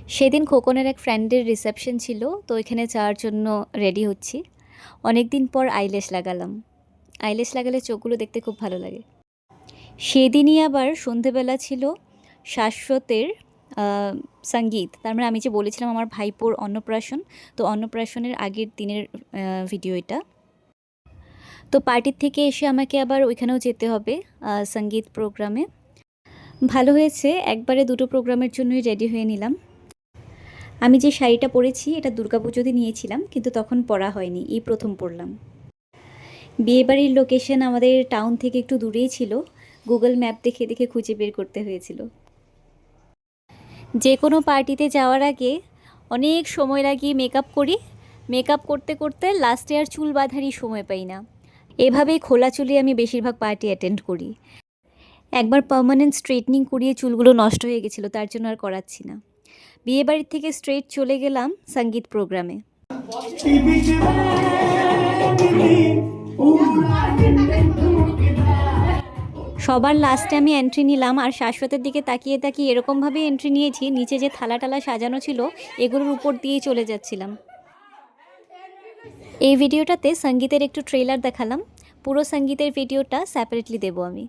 সেদিন খোকনের এক ফ্রেন্ডের রিসেপশন ছিল, তো এখানে যাওয়ার জন্য রেডি হচ্ছি। অনেক দিন পর আইল্যাশ লাগালাম। আইল্যাশ লাগালে চোখগুলো দেখতে খুব ভালো লাগে। সেদিনই আবার সন্ধেবেলা ছিল শাশ্বতের সঙ্গীত। তার মানে আমি যে বলেছিলাম আমার ভাইপোর অন্নপ্রাশন, তো অন্নপ্রাশনের আগের দিনের ভিডিও এটা। তো পার্টির থেকে এসে আমাকে আবার ওইখানেও যেতে হবে সঙ্গীত প্রোগ্রামে। ভালো হয়েছে, একবারে দুটো প্রোগ্রামের জন্যই রেডি হয়ে নিলাম। আমি যে শাড়িটা পরেছি এটা দুর্গাপুজোতে নিয়েছিলাম, কিন্তু তখন পরা হয়নি, এই প্রথম পরলাম। বিয়েবাড়ির লোকেশন আমাদের টাউন থেকে একটু দূরেই ছিল, গুগল ম্যাপ দেখে দেখে খুঁজে বের করতে হয়েছিল। যে কোনো পার্টিতে যাওয়ার আগে অনেক সময় লাগিয়ে মেকআপ করি, মেকআপ করতে করতে লাস্টে আর চুল বাঁধারই সময় পাই না। এভাবেই খোলা চুলে আমি বেশিরভাগ পার্টি অ্যাটেন্ড করি। একবার পার্মানেন্ট স্ট্রেটনিং করিয়ে চুলগুলো নষ্ট হয়ে গেছিলো, তার জন্য আর করাচ্ছি না। বিয়েবাড়ির থেকে স্ট্রেট চলে গেলাম সঙ্গীত প্রোগ্রামে। সবার লাস্টে আমি এন্ট্রি নিলাম, আর শাশ্বতের দিকে তাকিয়ে তাকিয়ে এরকমভাবে এন্ট্রি নিয়েছি, নিচে যে থালা টালা সাজানো ছিল এগুলোর উপর দিয়েই চলে যাচ্ছিলাম। এই ভিডিওটাতে সঙ্গীতের একটু ট্রেলার দেখালাম, পুরো সঙ্গীতের ভিডিওটা সেপারেটলি দেবো আমি।